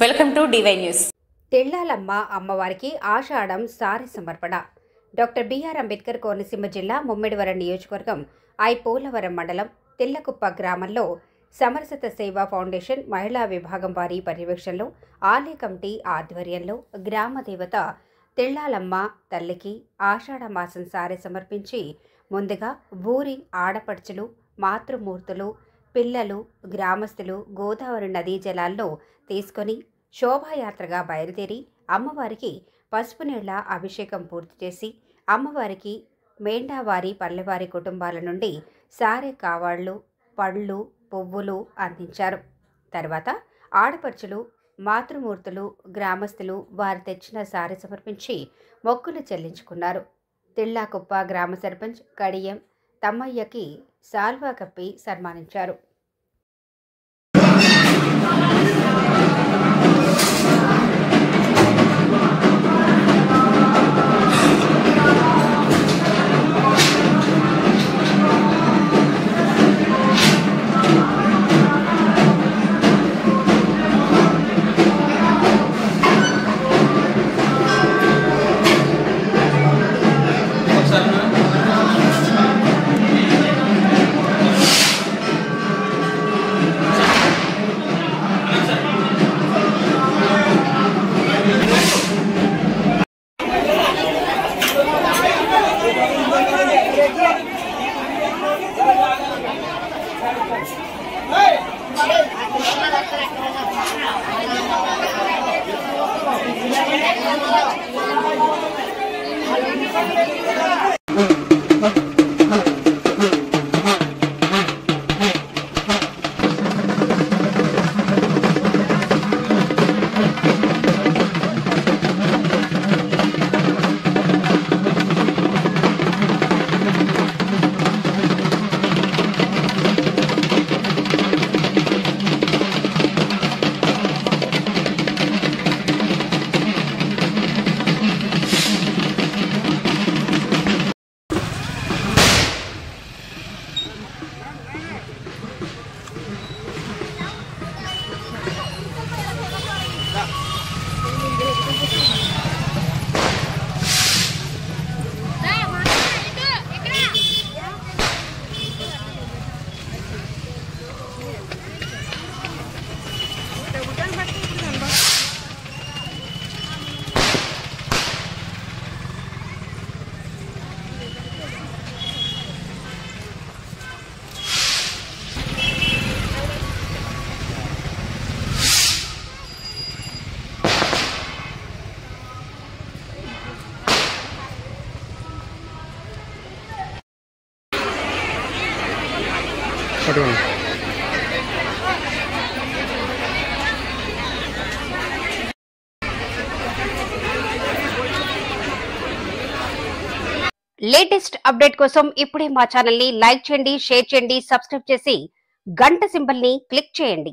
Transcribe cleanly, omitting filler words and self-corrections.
Welcome to DY news. Tellalamma అమ్మవారికి ఆషాఢం సారి సమర్పణ. డాక్టర్ బిఆర్ అంబేద్కర్ కోనసీమ జిల్లా ముమ్మిడివరం నియోజకవర్గం పోలవరం మండలం తెల్లకుప్ప గ్రామంలో సమరసత సేవా ఫౌండేషన్ మహిళా విభాగం వారి పర్యవేక్షణలో ఆలయ కమిటీ ఆధ్వర్యంలో గ్రామ దేవత తెల్లాలమ్మ తల్లికి ఆషాఢ మాసం సారి సమర్పించి ముందుగా ఊరి ఆడపడుచులు, మాతృమూర్తులు, పిల్లలు, గ్రామస్తులు గోదావరి నదీ జలాల్లో తీసుకొని శోభాయాత్రగా బయలుదేరి అమ్మవారికి పసుపు నీళ్ల అభిషేకం పూర్తి చేసి అమ్మవారికి మేండావారి పల్లెవారి కుటుంబాల నుండి సారె కావాళ్లు, పళ్ళు, పువ్వులు అందించారు. తర్వాత ఆడపడుచులు, మాతృమూర్తులు, గ్రామస్తులు వారు తెచ్చిన సారె సమర్పించి మొక్కులు చెల్లించుకున్నారు. తిల్లాకుప్ప గ్రామ సర్పంచ్ కడియం తమ్మయ్యకి సాల్వా కప్పి సన్మానించారు. లేటెస్ట్ అప్డేట్ కోసం ఇప్పుడే మా ఛానల్ ని లైక్ చేయండి, షేర్ చేయండి, సబ్స్క్రైబ్ చేసి గంట సింబల్ ని క్లిక్ చేయండి.